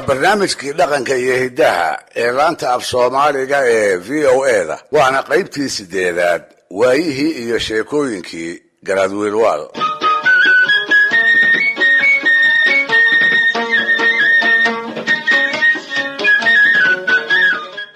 barnaamijkii dhaqanka iyo hiddaha ee laanta af soomaaliga ee v o eda waana qaybtii 8aad waayihii iyo sheekooyinkii garaad wiilwaal.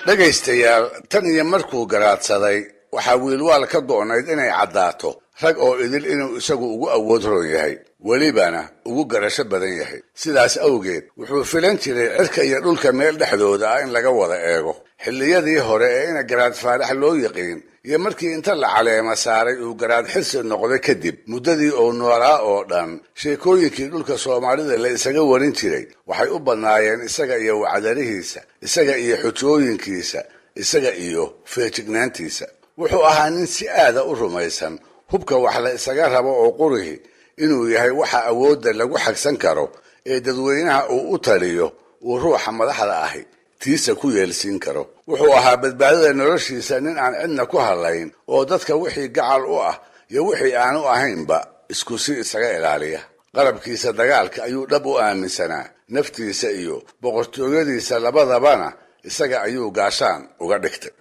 dhegaystayaal, tan iyo markuu garaadsaday waxaa wiilwaal ka go'nayd inay caddaato rag oo idil inuu isagu ugu awood roon yahay, welibana ugu garasho badan yahay. sidaas awgeed wuxuu filan jiray cirka iyo dhulka meel dhexdooda ah in laga wada eego. xilliyadii hore ee ina garaad faarax loo yaqiin iyo markii inta la caleema saaray uu garaad xirsi noqday kadib, muddadii uu noolaa oo dhan sheekooyinkii dhulka soomaalida la isaga warin jiray waxay u badnaayeen isaga iyo wacdarihiisa, isaga iyo xujooyinkiisa, isaga iyo feejignaantiisa. wuxuu ahaa nin si aada u rumaysan hubka wax la isaga rabo oo qurihi inuu yahay waxa awoodda lagu xagsan karo ee dadweynaha uu u taliyo uu ruuxa madaxda ahi tiisa ku yeelsiin karo. wuxuu ahaa badbaadada noloshiisa nin aan cidna ku hadlayn oo dadka wixii gacal u ah iyo wixii aan u ahaynba isku si isaga ilaaliya. qalabkiisa dagaalka ayuu dhab u aaminsanaa, naftiisa iyo boqortooyadiisa labadabana isaga ayuu gaashaan uga dhigtay.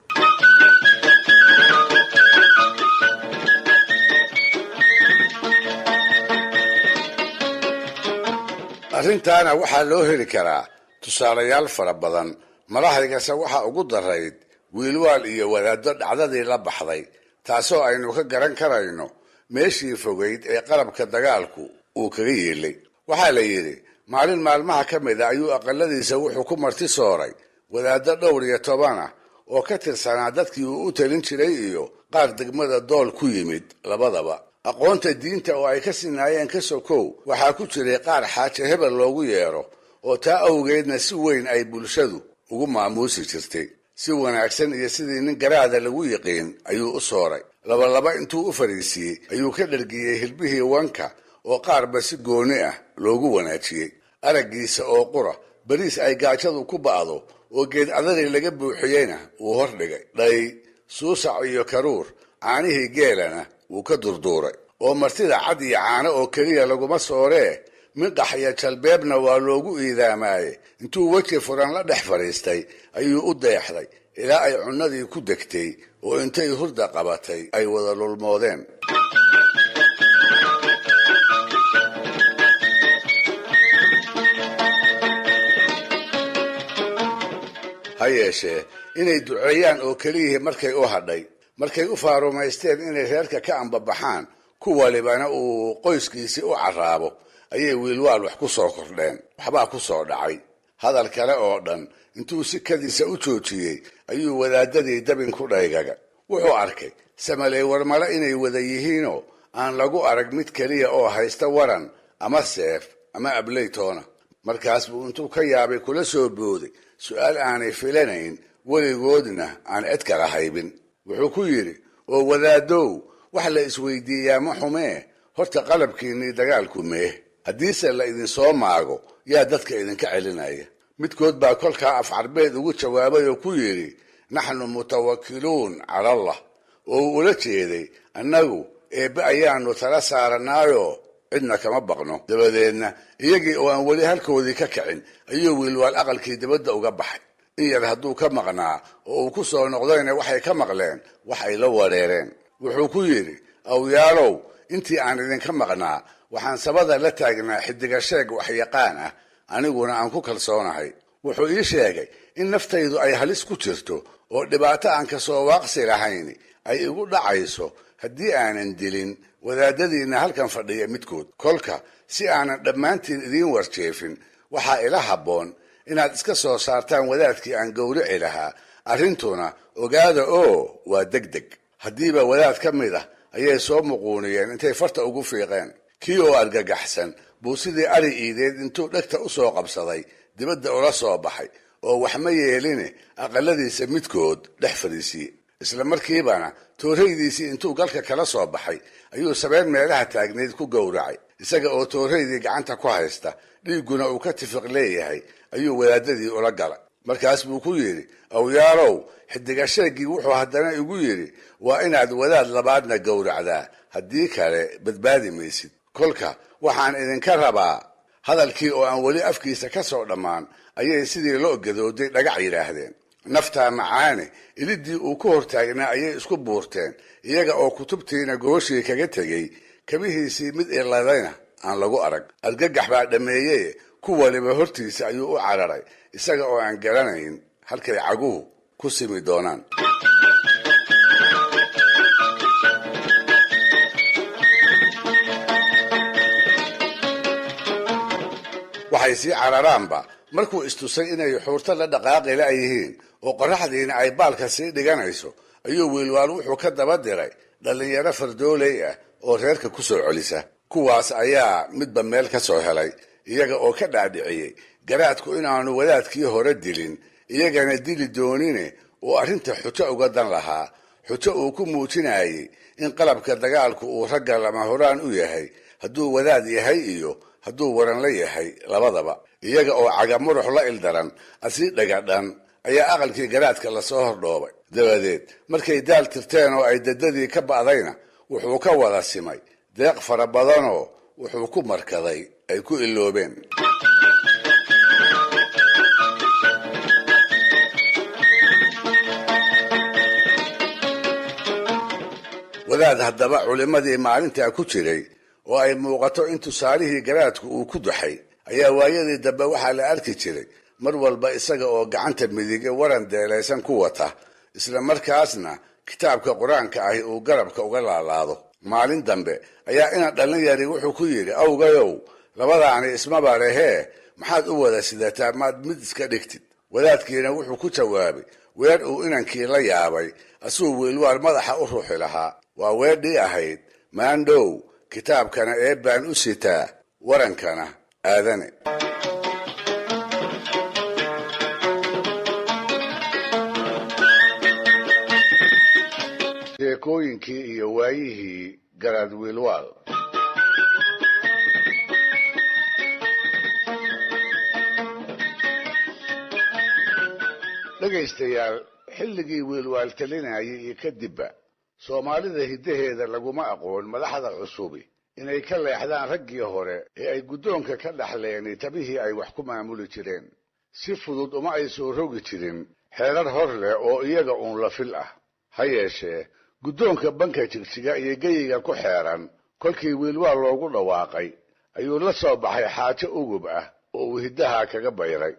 arrintaana waxaa loo heli karaa tusaalayaal fara badan. madaxdaygase waxaa ugu darayd wiilwaal iyo wadaaddo dhacdadii la baxday, taasoo aynu ka garan karayno meeshii fogayd ee qalabka dagaalku uu kaga yeelay. waxaa la yidhi maalin maalmaha ka mid a ayuu aqaladiisa wuxuu ku marti sooray wadaaddo dhowr iyo 10 oo ka tirsanaa dadkii uu u talin jiray iyo qaar degmada dool ku yimid labadaba. aqoonta diinta oo ay ka sinaayeen ka sokow waxaa ku jiray qaar xaaje hebel loogu yeero oo taa awgeedna si weyn ay bulshadu ugu maamuusi jirtay. si wanaagsan iyo sidii nin garaada lagu yiqiin ayuu u sooray. laba intuu u fariisiyey ayuu ka dhargiyey hilbihii wanka oo qaarba si gooni ah loogu wanaajiyey. araggiisa oo qura bariis ay gaajadu ku ba'do oo geed adari laga buuxiyeyna wuu hordhigay. dhay, suusac iyo karuur, caanihii geelana wuu ka durduuray. oo martida cad iyo caano oo keliya laguma sooree midhax iyo jalbeebna waa loogu iidaamaaye intuu weji furan la dhex fadhiistay ayuu u deexday ilaa ay cunnadii ku degtay oo intay hurda qabatay ay wada lulmoodeen. ha yeeshee inay duceeyaan oo keliyihii markay u hadhay, markay u faarumaysteen inay reerka ka ambabaxaan ku walibana uu qoyskiisii u carraabo, ayay wiilwaal wax ku soo kordheen. waxbaa ku soo dhacay. hadal kale oo dhan intuu sikadiisa u joojiyey ayuu wadaadadii dabin ku dhaygaga. wuxuu arkay samaley warmale inay wada yihiinoo aan lagu arag mid keliya oo haysta waran ama seef ama ableytoona. markaas buu intuu ka yaabay kula soo booday su'aal aanay filanayn, weligoodna aan cid kala haybin. wuxuu ku yidhi, oo wadaadow, wax la isweydiiyaa ma xumee, horta qalabkiinnii dagaalku mee? haddiise la idinsoo maago yaa dadka idinka celinaya? midkood baa kolkaa af carbeed ugu jawaabay oo ku yidhi, naxnu mutawakiluun cala allah, oo uu ula jeeday annagu eebbe ayaannu tala saaranaayoo cidna kama baqno. dabadeedna iyagii oo aan weli halkoodii ka kicin ayuu wiilwaal aqalkii dibadda uga baxay. in yar hadduu ka maqnaa oo uu ku soo noqdayna waxay ka maqleen wax ay la wareereen. wuxuu ku yidhi, awyaalow, intii aan idinka maqnaa waxaan sabada la taagnaa xidiga sheeg waxyaqaan ah, aniguna aan ku kalsoonahay. wuxuu ii sheegay in naftaydu ay halis ku jirto oo dhibaato aan ka soo waaqsi lahayn ay igu dhacayso haddii aanan dilin wadaadadiinna halkan fadhiya midkood. kolka si aanan dhammaantiin idiin warjeefin waxaa ila habboon inaad iska soo saartaan wadaadkii aan gowrici lahaa. arrintuna ogaada oo waa degdeg. haddiiba wadaad ka mid ah ayay soo muquuniyeen intay farta ugu fiiqeen. kii oo argagaxsan buu sidii ari iideed intuu dhegta u soo qabsaday dibadda ula soo baxay oo wax ma yeeline aqaladiisa midkood dhex fadhiisiyey. isla markiibana tooraydiisii intuu galka kala soo baxay ayuu sabeen meelaha taagnayd ku gowracay. isaga oo tooraydii gacanta ku haysta, dhiigguna uu ka tifiq leeyahay, ayuu wadaadadii ula galay. markaas buu ku yidhi, awyaalow, xidiga sheeggii wuxuu haddana igu yidhi, waa inaad wadaad labaadna gowracdaa, haddii kale badbaadi maysid. kolka waxaan idinka rabaa hadalkii oo aan weli afkiisa ka soo dhammaan ayay sidii loo gadooday dhagax yidhaahdeen. naftaa macaane ilidii uu ku hortaagnaa ayay isku buurteen, iyaga oo kutubtiina gooshii kaga tegey, kabihiisii mid iladayna aan lagu arag. argagax baa dhammeeyey, ku waliba hortiisa ayuu u cararay, isaga oo aan garanayn halkay caguhu ku simi doonaan. waxay sii cararaanba markuu istusay inay xuurta la dhaqaaqi la'yihiin oo qorraxdiina ay baalka sii dhiganayso, ayuu wiilwaal wuxuu ka daba diray dhallinyaro fardooley ah oo reerka ku soo celisa. kuwaas ayaa midba meel ka soo helay, iyaga oo ka dhaadhiciyey garaadku inaanu wadaadkii hore dilin, iyagana dili doonine uu arrinta xujo uga dan lahaa, xujo uu ku muujinayey in qalabka dagaalku uu ragga lama horaan u yahay, hadduu wadaad yahay iyo hadduu waran la yahay labadaba. iyaga oo cagamurux la ildaran asii dhagadhan ayaa aqalkii garaadka lasoo hordhoobay. dabadeed markay daal tirteen oo ay dadadii ka ba'dayna wuxuu ka wada simay deeq fara badanoo wuxuu ku markaday ay ku iloobeen. wadaad haddaba culimmadii maalintaa ku jiray oo ay muuqato in tusaalihii garaadku uu ku duxay ayaa waayadii dambe waxaa la arki jiray mar walba isaga oo gacanta midige waran deelaysan ku wata, isla markaasna kitaabka qur-aanka ahi uu garabka uga laalaado. maalin dambe ayaa ina dhallinyari wuxuu ku yidhi, awgayow labadaani ismaba lehee maxaad u wada sidataa, maad mid iska dhigtid? wadaadkiina wuxuu ku jawaabay weer uu inankii la yaabay, asuu wiilwaal madaxa u ruuxi lahaa. waa weedhii ahayd, maandhow kitaabkana eebbaan u sitaa, warankana aadane. sheekooyinkii iyo waayihii garaad wiilwaal. dhegaystayaal, xilligii wiilwaal talinayay iyo kadibba soomaalida hiddaheeda laguma aqoon madaxda cusubi inay ka leexdaan raggii hore ee ay guddoonka ka dhaxleen tabihii ay wax ku maamuli jireen. si fudud uma ay soo rogi jirin xeerar hor leh oo iyaga uun la fil ah. ha yeeshee guddoonka banka jigjiga iyo geyiga ku xeeran kolkii wiilwaal loogu dhawaaqay ayuu la soo baxay xaajo ugub ah oo uu hiddaha kaga bayray.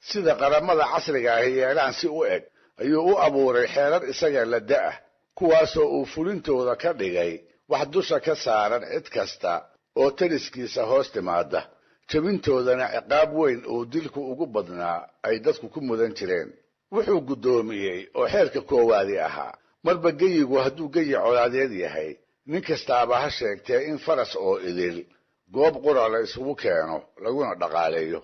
sida qaramada casriga ahi yeelaan si u eg ayuu u abuuray xeerar isaga la da'ah, kuwaasoo uu fulintooda ka dhigay wax dusha ka saaran cid kasta oo taliskiisa hoos timaada, jabintoodana ciqaab weyn oo dilku ugu badnaa ay dadku ku mudan jireen. wuxuu guddoomiyey oo xeerka koowaadii ahaa, marba geyigu hadduu geyi colaadeed yahay, nin kastaaba ha sheegtee in faras oo idil goob qura la isugu keeno laguna dhaqaaleeyo.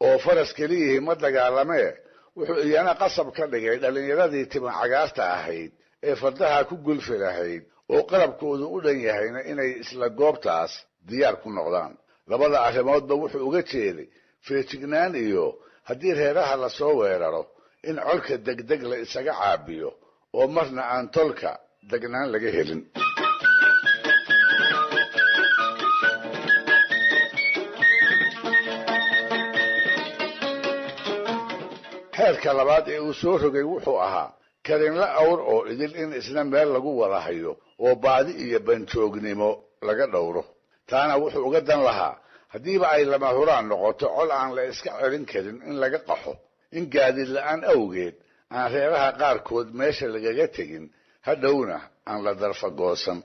oo faras keliyihii ma dagaalamee wuxuu iyana qasab ka dhigay dhallinyaradii timan cagaarta ahayd ee fardaha ku gulfi lahayd oo qalabkoodu u dhan yahayna inay isla goobtaas diyaar ku noqdaan. labada arrimoodba wuxuu uga jeeday feejignaan iyo haddii reeraha lasoo weeraro in colka degdeg la isaga caabiyo oo marna aan tolka degnaan laga helin. xeerka labaad ee uu soo rogay wuxuu ahaa karinla awr oo idil in isna meel lagu wada hayo oo baadi iyo banjoognimo laga dhowro. taana wuxuu uga dan lahaa haddiiba ay lama huraan noqoto col aan la iska celin karin in laga qaxo, in gaadiid la'aan awgeed aan reeraha qaarkood meesha lagaga tegin, hadhowna aan la darfagoosan.